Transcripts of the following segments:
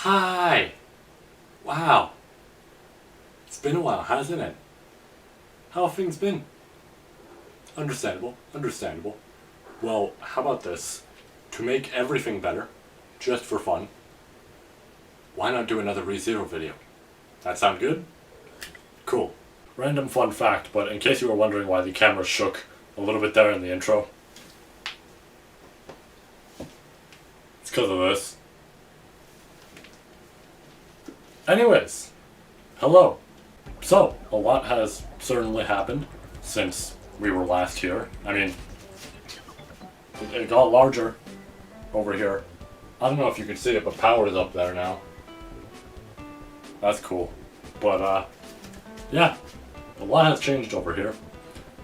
Hi! Wow. It's been a while, hasn't it? How have things been? Understandable, understandable. Well, how about this? To make everything better, just for fun, why not do another ReZero video? That sound good? Cool. Random fun fact, but in case you were wondering why the camera shook a little bit there in the intro, it's because of this. Anyways, hello. So, a lot has certainly happened since we were last here. I mean, it got larger over here. I don't know if you can see it, but power is up there now. That's cool. But, yeah, a lot has changed over here.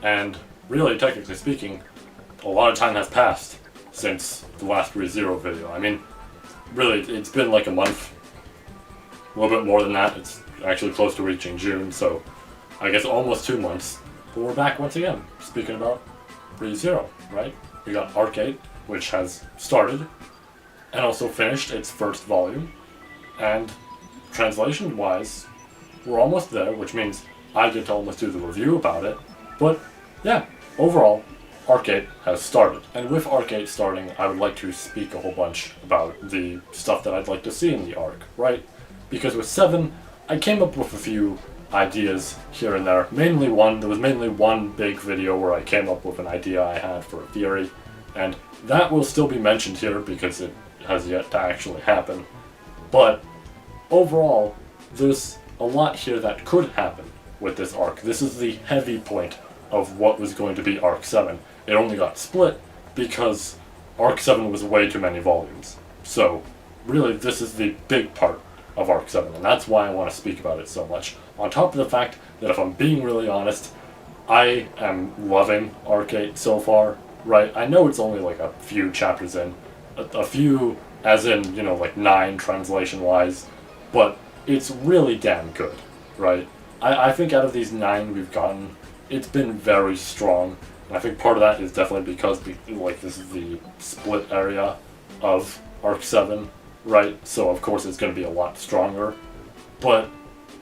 And really, technically speaking, a lot of time has passed since the last ReZero video. I mean, really, it's been like a month. A little bit more than that. It's actually close to reaching June, so I guess almost 2 months. But we're back once again, speaking about ReZero, right? We got Arc 8, which has started, and also finished its first volume. And translation-wise, we're almost there, which means I get to almost do the review about it. But yeah, overall, Arc 8 has started. And with Arc 8 starting, I would like to speak a whole bunch about the stuff that I'd like to see in the arc, right? Because with 7, I came up with a few ideas here and there. There was mainly one big video where I came up with an idea I had for a theory, and that will still be mentioned here because it has yet to actually happen. But overall, there's a lot here that could happen with this arc. This is the heavy point of what was going to be Arc 7. It only got split because Arc 7 was way too many volumes. So really, this is the big part of Arc 7, and that's why I want to speak about it so much. On top of the fact that, if I'm being really honest, I am loving Arc 8 so far, right? I know it's only like a few chapters in, a few as in, you know, like 9 translation-wise, but it's really damn good, right? I think out of these 9 we've gotten, it's been very strong, and I think part of that is definitely because, this is the split area of Arc 7, right? So of course it's going to be a lot stronger, but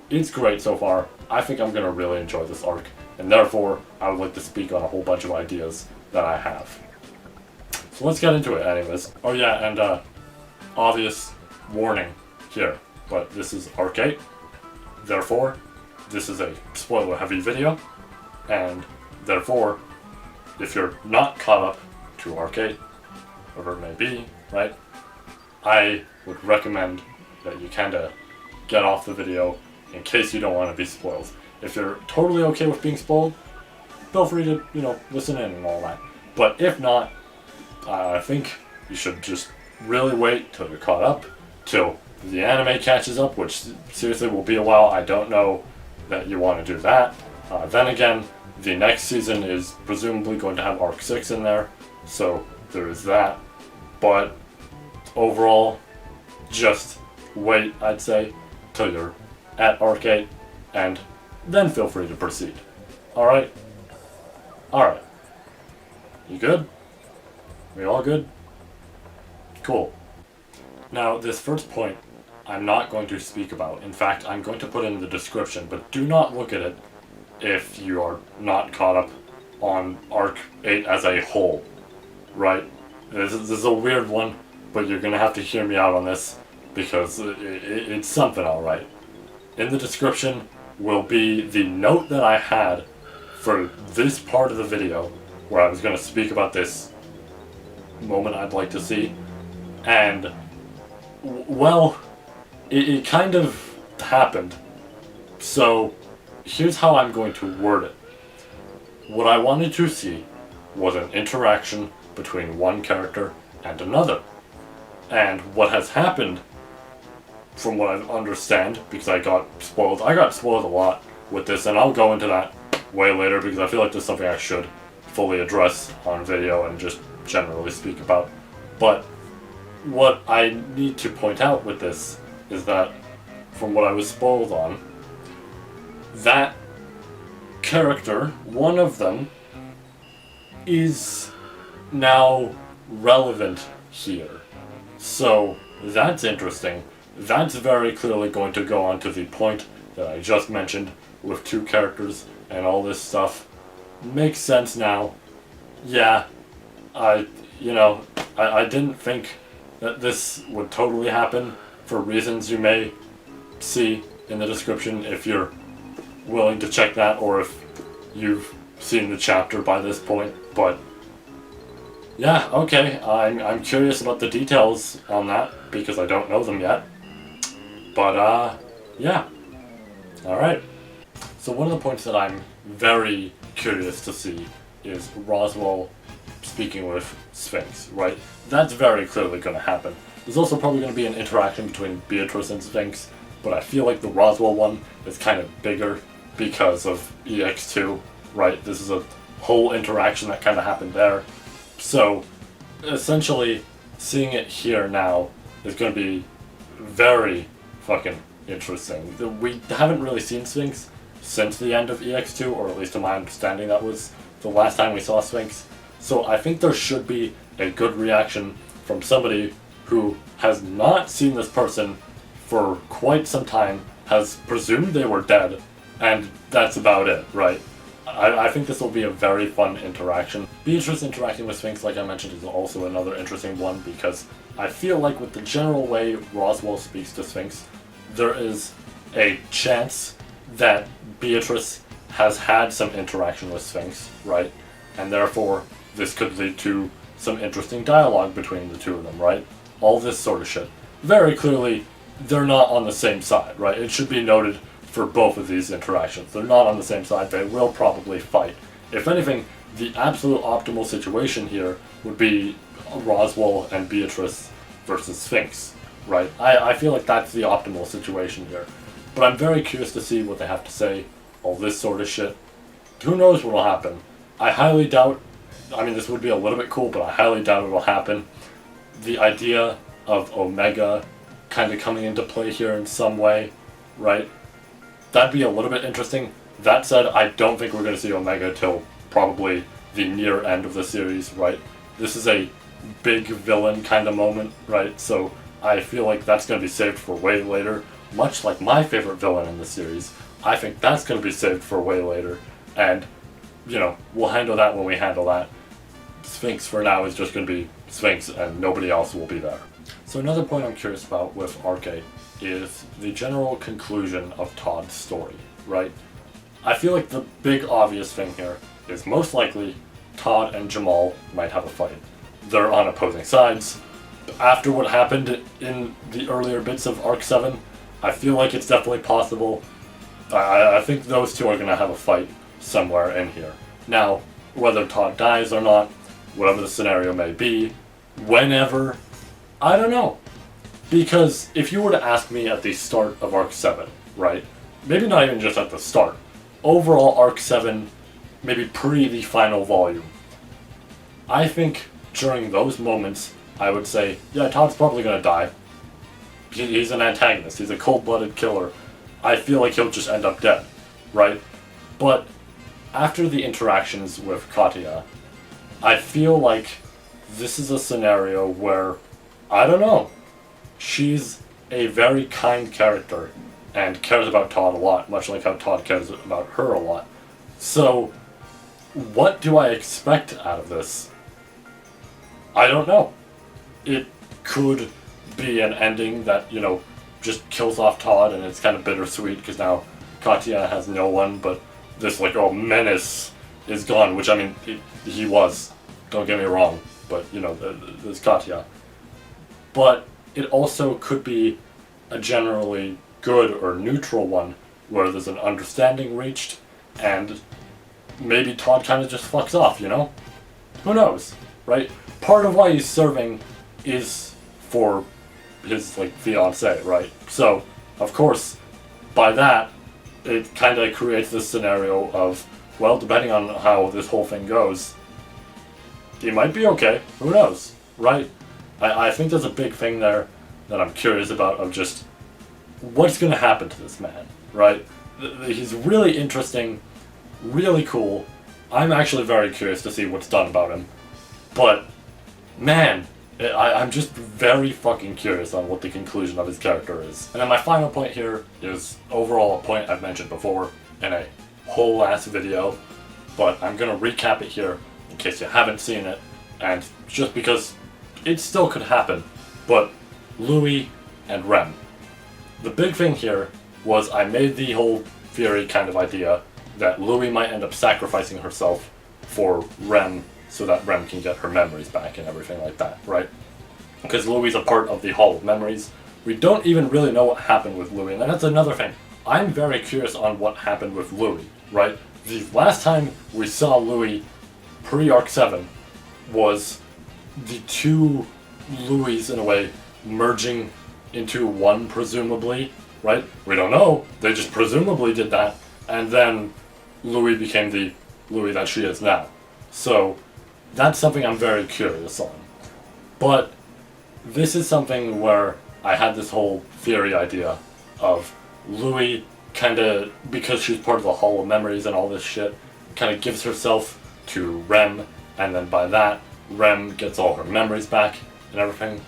it's great so far. I think I'm going to really enjoy this arc, and therefore I would like to speak on a whole bunch of ideas that I have. So let's get into it anyways. Oh yeah, and obvious warning here, but this is Arc 8, therefore this is a spoiler heavy video, and therefore if you're not caught up to Arc 8, whatever it may be, right, I would recommend that you kinda get off the video in case you don't want to be spoiled. If you're totally okay with being spoiled, feel free to, listen in and all that. But if not, I think you should just really wait till you're caught up, till the anime catches up, which seriously will be a while. I don't know that you want to do that. Then again, the next season is presumably going to have Arc 6 in there, so there is that. But overall, just wait, I'd say, till you're at Arc 8, and then feel free to proceed. Alright? Alright. You good? We all good? Cool. Now, this first point, I'm not going to speak about. In fact, I'm going to put in the description, but do not look at it if you are not caught up on Arc 8 as a whole. Right? This is a weird one, but you're going to have to hear me out on this, because it's something alright. In the description will be the note that I had for this part of the video, where I was going to speak about this moment I'd like to see, and, well, it kind of happened. So, here's how I'm going to word it. What I wanted to see was an interaction between one character and another. And what has happened, from what I understand, because I got spoiled a lot with this, and I'll go into that way later because I feel like there's something I should fully address on video and just generally speak about. But what I need to point out with this is that, from what I was spoiled on, that character, one of them, is now relevant here. So that's interesting. that's very clearly going to go on to the point that I just mentioned with 2 characters and all this stuff. Makes sense now. Yeah, I didn't think that this would totally happen for reasons you may see in the description if you're willing to check that, or if you've seen the chapter by this point. But yeah, okay, I'm curious about the details on that because I don't know them yet. But yeah, alright. So one of the points that I'm very curious to see is Roswell speaking with Sphinx, right? That's very clearly going to happen. There's also probably going to be an interaction between Beatrice and Sphinx, but I feel like the Roswell one is kind of bigger because of EX2, right? This is a whole interaction that kind of happened there. So, essentially, seeing it here now is going to be very fucking interesting. We haven't really seen Sphinx since the end of EX2, or at least to my understanding that was the last time we saw Sphinx. So I think there should be a good reaction from somebody who has not seen this person for quite some time, has presumed they were dead, and that's about it, right? I think this will be a very fun interaction. Beatrice interacting with Sphinx, like I mentioned, is also another interesting one, because I feel like with the general way Roswell speaks to Sphinx, there is a chance that Beatrice has had some interaction with Sphinx, right? And therefore, this could lead to some interesting dialogue between the two of them, right? All this sort of shit. Very clearly, they're not on the same side, right? It should be noted for both of these interactions. They're not on the same side. They will probably fight. If anything, the absolute optimal situation here would be Roswell and Beatrice versus Sphinx, right? I feel like that's the optimal situation here. But I'm very curious to see what they have to say, all this sort of shit. Who knows what will happen? I highly doubt, I mean, this would be a little bit cool, but I highly doubt it will happen. The idea of Omega kind of coming into play here in some way, right? That'd be a little bit interesting. That said, I don't think we're going to see Omega till probably the near end of the series, right? This is a big villain kind of moment, right? So I feel like that's going to be saved for way later. Much like my favorite villain in the series, I think that's going to be saved for way later. And, you know, we'll handle that when we handle that. Sphinx for now is just going to be Sphinx and nobody else will be there. So another point I'm curious about with Arc 8 is the general conclusion of Todd's story, right? I feel like the big obvious thing here is most likely Todd and Jamal might have a fight. They're on opposing sides. After what happened in the earlier bits of Arc 7, I feel like it's definitely possible. I think those two are going to have a fight somewhere in here. Now, whether Todd dies or not, whatever the scenario may be, whenever, I don't know. Because if you were to ask me at the start of Arc 7, right? Maybe not even just at the start. Overall Arc 7, maybe pre the final volume. I think during those moments, I would say, yeah, Todd's probably going to die. He's an antagonist. He's a cold-blooded killer. I feel like he'll just end up dead, right? But after the interactions with Katya, I feel like this is a scenario where, I don't know, she's a very kind character and cares about Todd a lot, much like how Todd cares about her a lot. So, what do I expect out of this? I don't know. It could be an ending that, you know, just kills off Todd and it's kind of bittersweet because now Katya has no one, but this, like, menace is gone, which, I mean, he was, don't get me wrong, but, you know, there's Katya. But it also could be a generally good or neutral one where there's an understanding reached and maybe Todd kind of just fucks off, you know? Who knows, right? Part of why he's serving is for his, like, fiancée, right? So, of course, by that, it kind of creates this scenario of, well, depending on how this whole thing goes, he might be okay. Who knows, right? I think there's a big thing there that I'm curious about of just what's going to happen to this man, right? He's really interesting, really cool. I'm actually very curious to see what's done about him. But, man, I'm just very fucking curious on what the conclusion of his character is. And then my final point here is overall a point I've mentioned before in a whole ass video, but I'm gonna recap it here in case you haven't seen it, and just because it still could happen. But Louis and Rem. The big thing here was I made the whole theory kind of idea that Louis might end up sacrificing herself for Rem so that Rem can get her memories back and everything like that, right? Because Louis is a part of the Hall of Memories. We don't even really know what happened with Louis, and that's another thing. I'm very curious on what happened with Louis, right? The last time we saw Louis pre-Arc 7 was the two Louis, in a way, merging into one, presumably, right? We don't know. They just presumably did that, and then Louis became the Louis that she is now. So that's something I'm very curious on. But this is something where I had this whole theory idea of Louis kind of, because she's part of the Hall of Memories and all this shit, kind of gives herself to Rem, and then by that, Rem gets all her memories back and everything.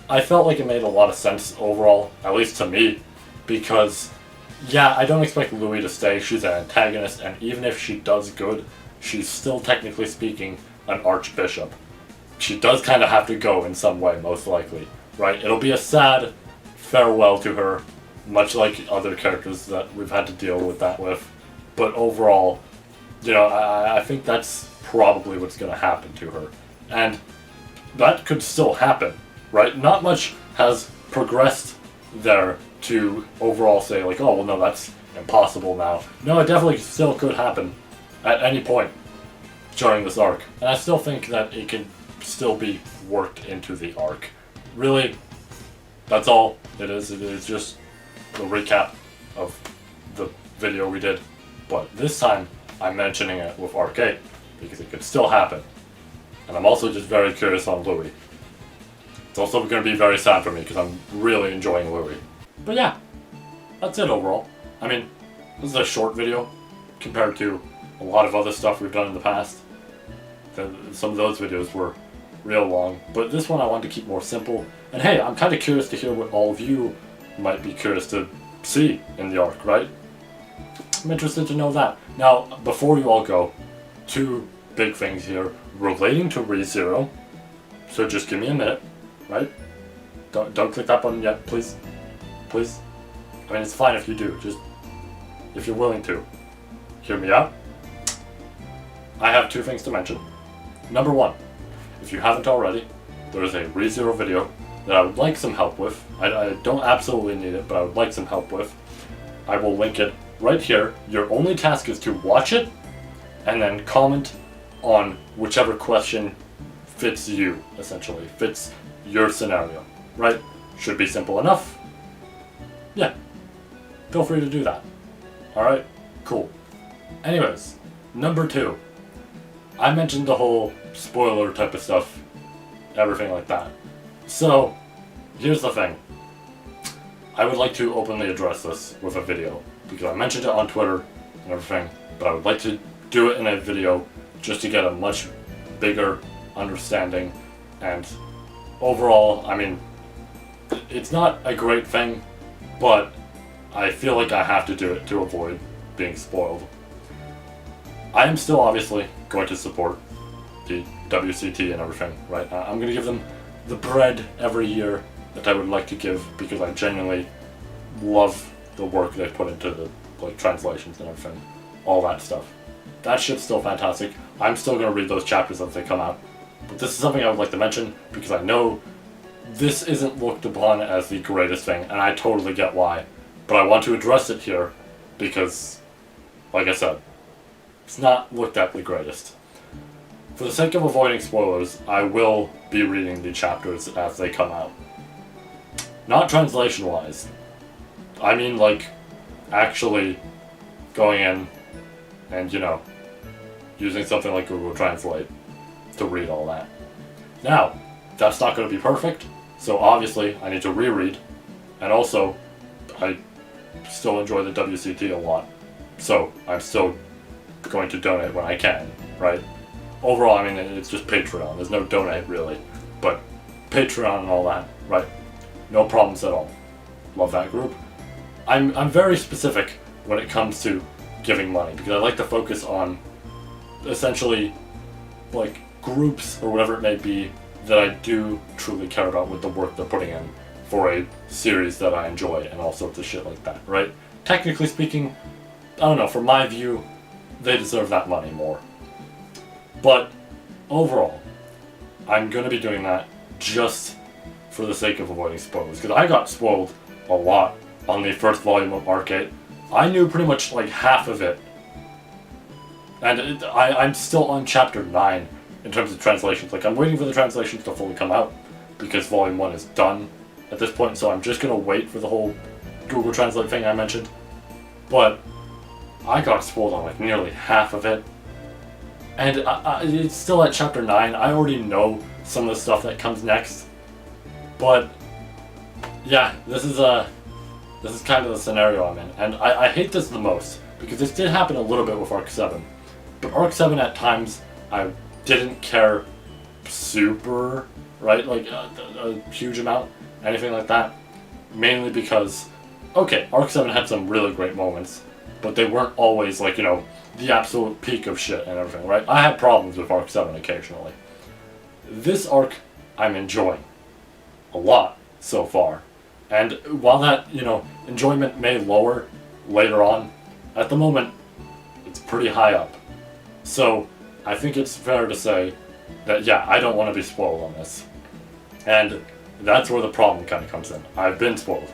I felt like it made a lot of sense overall, at least to me, because, yeah, I don't expect Louis to stay. She's an antagonist, and even if she does good, she's still, technically speaking, an archbishop. She does kind of have to go in some way, most likely, right? It'll be a sad farewell to her, much like other characters that we've had to deal with that with. But overall, you know, I think that's probably what's going to happen to her. And that could still happen, right? Not much has progressed there to overall say, like, oh, well, no, that's impossible now. No, it definitely still could happen at any point during this arc. And I still think that it can still be worked into the arc. Really, that's all it is. It is just the recap of the video we did. But this time, I'm mentioning it with Arc 8, because it could still happen. And I'm also just very curious on Louis. It's also going to be very sad for me, because I'm really enjoying Louis. But yeah, that's it overall. I mean, this is a short video compared to a lot of other stuff we've done in the past. Some of those videos were real long, but this one I wanted to keep more simple. And hey, I'm kind of curious to hear what all of you might be curious to see in the arc, right? I'm interested to know that. Now, before you all go, two big things here relating to ReZero. So just give me a minute, right? Don't click that button yet, please. Please. I mean, it's fine if you do, just if you're willing to. Hear me out. I have two things to mention. Number one, if you haven't already, there is a ReZero video that I would like some help with. I don't absolutely need it, but I would like some help with. I will link it right here. Your only task is to watch it and then comment on whichever question fits you, essentially. Fits your scenario, right? Should be simple enough. Yeah. Feel free to do that. Alright? Cool. Anyways, number two. I mentioned the whole spoiler type of stuff, everything like that. So, here's the thing. I would like to openly address this with a video, because I mentioned it on Twitter and everything, but I would like to do it in a video just to get a much bigger understanding. And overall, I mean, it's not a great thing, but I feel like I have to do it to avoid being spoiled. I am still obviously going to support the WCT and everything, right? I'm going to give them the bread every year that I would like to give, because I genuinely love the work they put into the translations and everything, all that stuff. That shit's still fantastic. I'm still going to read those chapters as they come out. But this is something I would like to mention, because I know this isn't looked upon as the greatest thing, and I totally get why. But I want to address it here, because, like I said, it's not looked at the greatest. For the sake of avoiding spoilers, I will be reading the chapters as they come out. Not translation-wise. I mean, like, actually going in and, you know, using something like Google Translate to read all that. Now, that's not going to be perfect, so obviously I need to reread, and also, I still enjoy the WCT a lot, so I'm still going to donate when I can, right? Overall, I mean, it's just Patreon. There's no donate, really. But Patreon and all that, right? No problems at all. Love that group. I'm very specific when it comes to giving money because I like to focus on essentially like groups or whatever it may be that I do truly care about with the work they're putting in for a series that I enjoy and all sorts of shit like that, right? Technically speaking, I don't know, from my view, they deserve that money more. But overall, I'm going to be doing that just for the sake of avoiding spoilers, because I got spoiled a lot on the first volume of Arc-8. I knew pretty much like half of it, and I'm still on chapter 9 in terms of translations. Like, I'm waiting for the translations to fully come out, because volume 1 is done at this point, so I'm just going to wait for the whole Google Translate thing I mentioned. But I got spoiled on like nearly half of it, and it's still at chapter 9. I already know some of the stuff that comes next, but yeah, this is kind of the scenario I'm in, and I hate this the most because this did happen a little bit with Arc 7, but Arc 7 at times I didn't care super, right, like a huge amount, anything like that, mainly because, okay, Arc 7 had some really great moments, but they weren't always like, you know, the absolute peak of shit and everything, right? I had problems with Arc 7 occasionally. This arc I'm enjoying a lot so far, and while that, you know, enjoyment may lower later on, at the moment it's pretty high up. So I think it's fair to say that, yeah, I don't want to be spoiled on this, and that's where the problem kind of comes in. I've been spoiled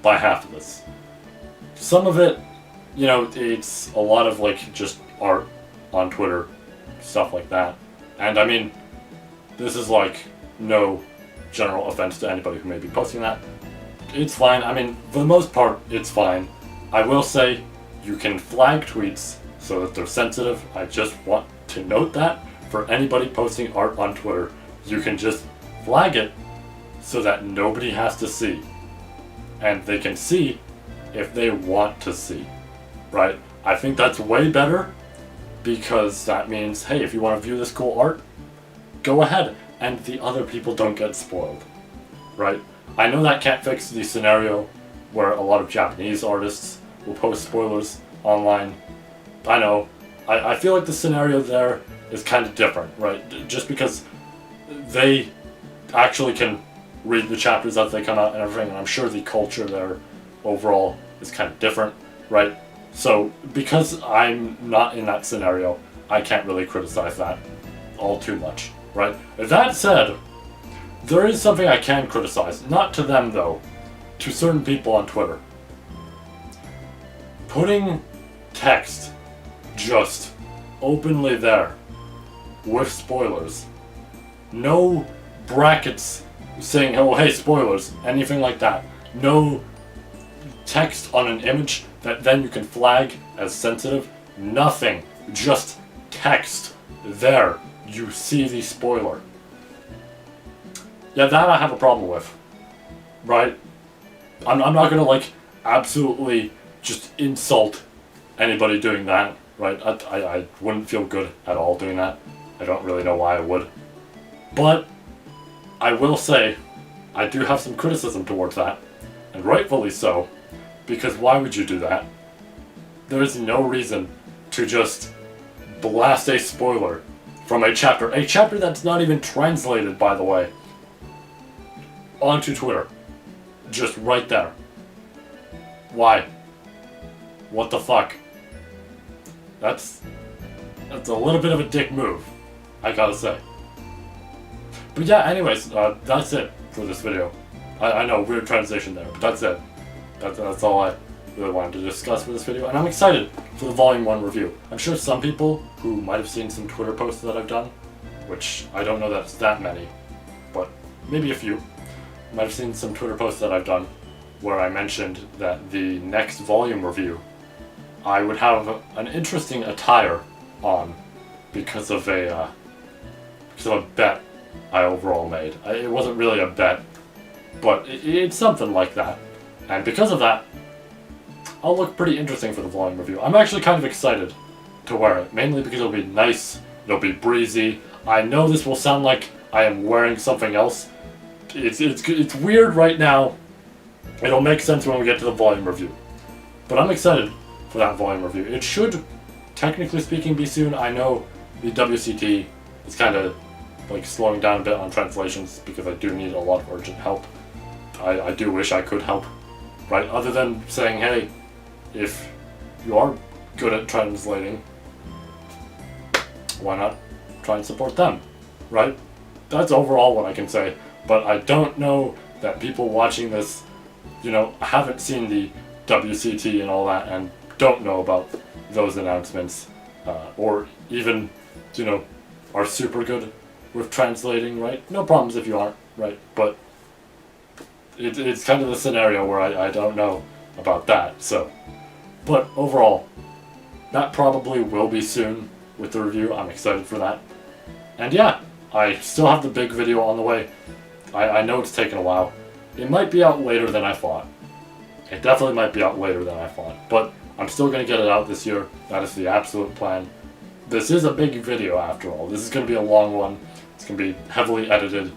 by half of this. Some of it, you know, it's a lot of like just art on Twitter, stuff like that, and I mean, this is like no general offense to anybody who may be posting that. It's fine. I mean, for the most part, it's fine. I will say you can flag tweets so that they're sensitive. I just want to note that for anybody posting art on Twitter, you can just flag it so that nobody has to see. And they can see if they want to see, right? I think that's way better because that means, hey, if you want to view this cool art, go ahead, and the other people don't get spoiled, right? I know that can't fix the scenario where a lot of Japanese artists will post spoilers online. I know. I feel like the scenario there is kind of different, right? Just because they actually can read the chapters as they come out and everything, and I'm sure the culture there overall is kind of different, right? So because I'm not in that scenario, I can't really criticize that all too much, right? That said, there is something I can criticize, not to them though, to certain people on Twitter. Putting text just openly there with spoilers, no brackets saying, oh hey, spoilers, anything like that, no text on an image that then you can flag as sensitive, nothing, just text there, you see the spoiler. Yeah, that I have a problem with, right? I'm not gonna like absolutely just insult anybody doing that, right? I wouldn't feel good at all doing that. I don't really know why I would. But I will say I do have some criticism towards that, and rightfully so, because why would you do that? There is no reason to just blast a spoiler from a chapter that's not even translated, by the way, onto Twitter. Just right there. Why? What the fuck? That's a little bit of a dick move, I gotta say. But yeah, anyways, that's it for this video. I know, weird transition there, but that's it. That's all I really wanted to discuss for this video, and I'm excited for the Volume 1 review. I'm sure some people who might have seen some Twitter posts that I've done, which I don't know that it's that many, but maybe a few, might have seen some Twitter posts that I've done where I mentioned that the next volume review I would have an interesting attire on because of a bet I overall made. It wasn't really a bet, but it's something like that. And because of that, I'll look pretty interesting for the volume review. I'm actually kind of excited to wear it, mainly because it'll be nice, it'll be breezy. I know this will sound like I am wearing something else. It's weird right now. It'll make sense when we get to the volume review. But I'm excited for that volume review. It should, technically speaking, be soon. I know the WCT is kind of like slowing down a bit on translations because I do need a lot of urgent help. I do wish I could help, right? Other than saying, hey, if you are good at translating, why not try and support them, right? That's overall what I can say. But I don't know that people watching this, you know, haven't seen the WCT and all that and don't know about those announcements, or even, you know, are super good with translating, right? No problems if you aren't, right? But it's kind of the scenario where I don't know about that, so. But overall, that probably will be soon with the review. I'm excited for that. And yeah, I still have the big video on the way. I know it's taken a while. It might be out later than I thought. It definitely might be out later than I thought. But I'm still going to get it out this year. That is the absolute plan. This is a big video after all. This is going to be a long one. It's going to be heavily edited.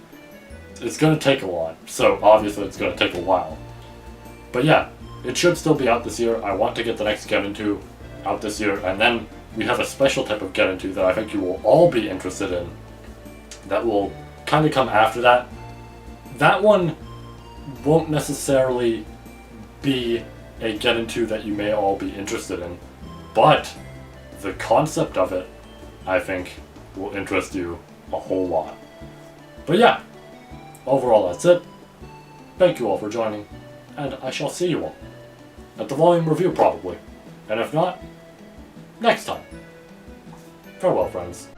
It's going to take a lot. So obviously it's going to take a while. But yeah, it should still be out this year. I want to get the next Get Into out this year. And then we have a special type of Get Into that I think you will all be interested in. That will kind of come after that. That one won't necessarily be a Get Into that you may all be interested in, but the concept of it, I think, will interest you a whole lot. But yeah, overall that's it. Thank you all for joining, and I shall see you all at the volume review probably, and if not, next time. Farewell, friends.